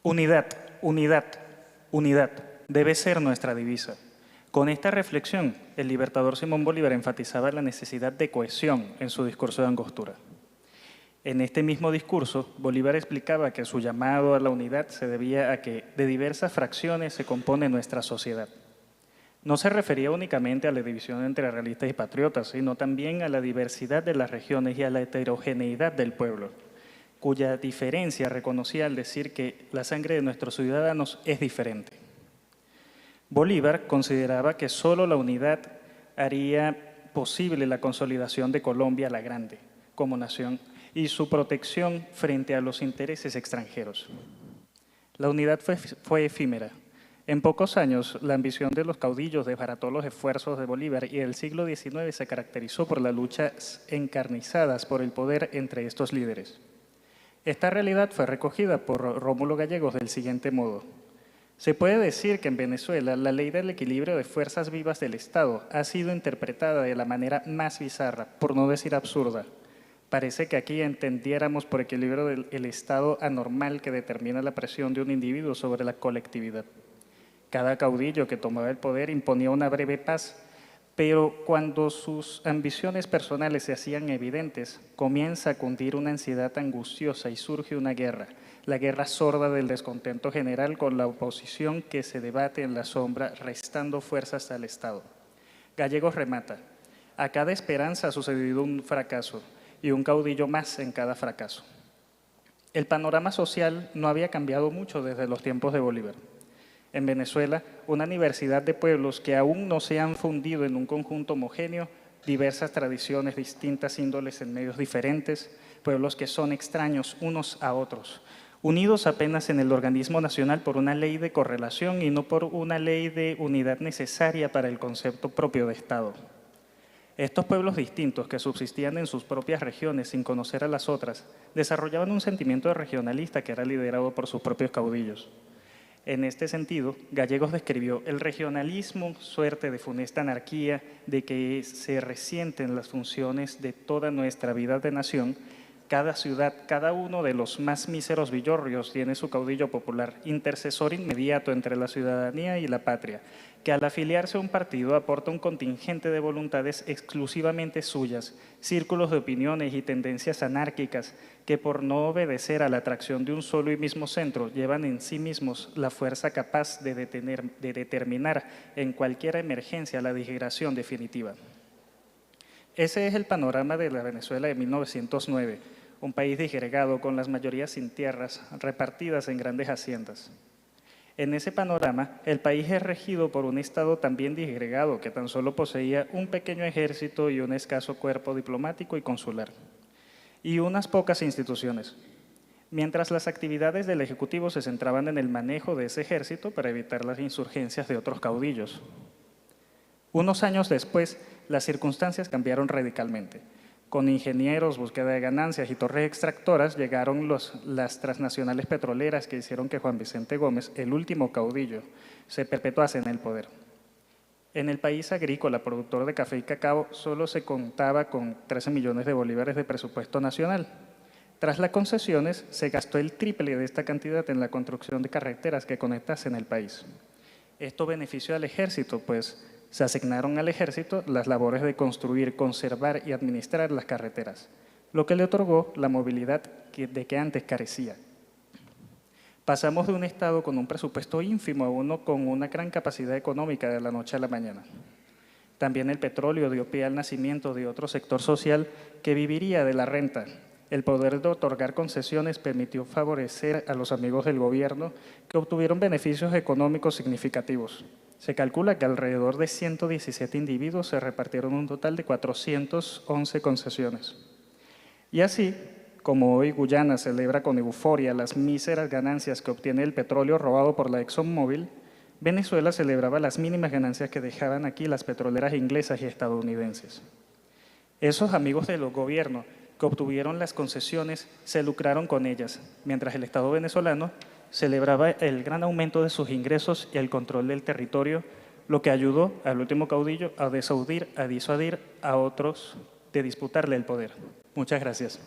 Unidad, unidad, unidad debe ser nuestra divisa. Con esta reflexión, el libertador Simón Bolívar enfatizaba la necesidad de cohesión en su discurso de Angostura. En este mismo discurso, Bolívar explicaba que su llamado a la unidad se debía a que de diversas fracciones se compone nuestra sociedad. No se refería únicamente a la división entre realistas y patriotas, sino también a la diversidad de las regiones y a la heterogeneidad del pueblo, cuya diferencia reconocía al decir que la sangre de nuestros ciudadanos es diferente. Bolívar consideraba que solo la unidad haría posible la consolidación de Colombia la Grande como nación y su protección frente a los intereses extranjeros. La unidad fue efímera. En pocos años, la ambición de los caudillos desbarató los esfuerzos de Bolívar y el siglo XIX se caracterizó por las luchas encarnizadas por el poder entre estos líderes. Esta realidad fue recogida por Rómulo Gallegos del siguiente modo. Se puede decir que en Venezuela la ley del equilibrio de fuerzas vivas del Estado ha sido interpretada de la manera más bizarra, por no decir absurda. Parece que aquí entendiéramos por equilibrio el estado anormal que determina la presión de un individuo sobre la colectividad. Cada caudillo que tomaba el poder imponía una breve paz, pero cuando sus ambiciones personales se hacían evidentes, comienza a cundir una ansiedad angustiosa y surge una guerra, la guerra sorda del descontento general con la oposición que se debate en la sombra, restando fuerzas al Estado. Gallegos remata: a cada esperanza ha sucedido un fracaso y un caudillo más en cada fracaso. El panorama social no había cambiado mucho desde los tiempos de Bolívar. En Venezuela, una diversidad de pueblos que aún no se han fundido en un conjunto homogéneo, diversas tradiciones, distintas índoles en medios diferentes, pueblos que son extraños unos a otros, unidos apenas en el organismo nacional por una ley de correlación y no por una ley de unidad necesaria para el concepto propio de Estado. Estos pueblos distintos que subsistían en sus propias regiones sin conocer a las otras, desarrollaban un sentimiento regionalista que era liderado por sus propios caudillos. En este sentido, Gallegos describió el regionalismo, suerte de funesta anarquía, de que se resienten las funciones de toda nuestra vida de nación. Cada ciudad, cada uno de los más míseros villorrios tiene su caudillo popular, intercesor inmediato entre la ciudadanía y la patria, que al afiliarse a un partido aporta un contingente de voluntades exclusivamente suyas, círculos de opiniones y tendencias anárquicas que por no obedecer a la atracción de un solo y mismo centro llevan en sí mismos la fuerza capaz de determinar en cualquier emergencia la disgregación definitiva. Ese es el panorama de la Venezuela de 1909, un país disgregado con las mayorías sin tierras, repartidas en grandes haciendas. En ese panorama, el país es regido por un Estado también disgregado que tan solo poseía un pequeño ejército y un escaso cuerpo diplomático y consular, y unas pocas instituciones. Mientras las actividades del Ejecutivo se centraban en el manejo de ese ejército para evitar las insurgencias de otros caudillos. Unos años después, las circunstancias cambiaron radicalmente. Con ingenieros, búsqueda de ganancias y torres extractoras llegaron las transnacionales petroleras que hicieron que Juan Vicente Gómez, el último caudillo, se perpetuase en el poder. En el país agrícola, productor de café y cacao, solo se contaba con 13 millones de bolívares de presupuesto nacional. Tras las concesiones, se gastó el triple de esta cantidad en la construcción de carreteras que conectasen el país. Esto benefició al ejército, pues se asignaron al ejército las labores de construir, conservar y administrar las carreteras, lo que le otorgó la movilidad de que antes carecía. Pasamos de un Estado con un presupuesto ínfimo a uno con una gran capacidad económica de la noche a la mañana. También el petróleo dio pie al nacimiento de otro sector social que viviría de la renta. El poder de otorgar concesiones permitió favorecer a los amigos del gobierno que obtuvieron beneficios económicos significativos. Se calcula que alrededor de 117 individuos se repartieron un total de 411 concesiones. Y así, como hoy Guyana celebra con euforia las míseras ganancias que obtiene el petróleo robado por la ExxonMobil, Venezuela celebraba las mínimas ganancias que dejaban aquí las petroleras inglesas y estadounidenses. Esos amigos del gobierno que obtuvieron las concesiones se lucraron con ellas, mientras el Estado venezolano celebraba el gran aumento de sus ingresos y el control del territorio, lo que ayudó al último caudillo a disuadir a otros de disputarle el poder. Muchas gracias.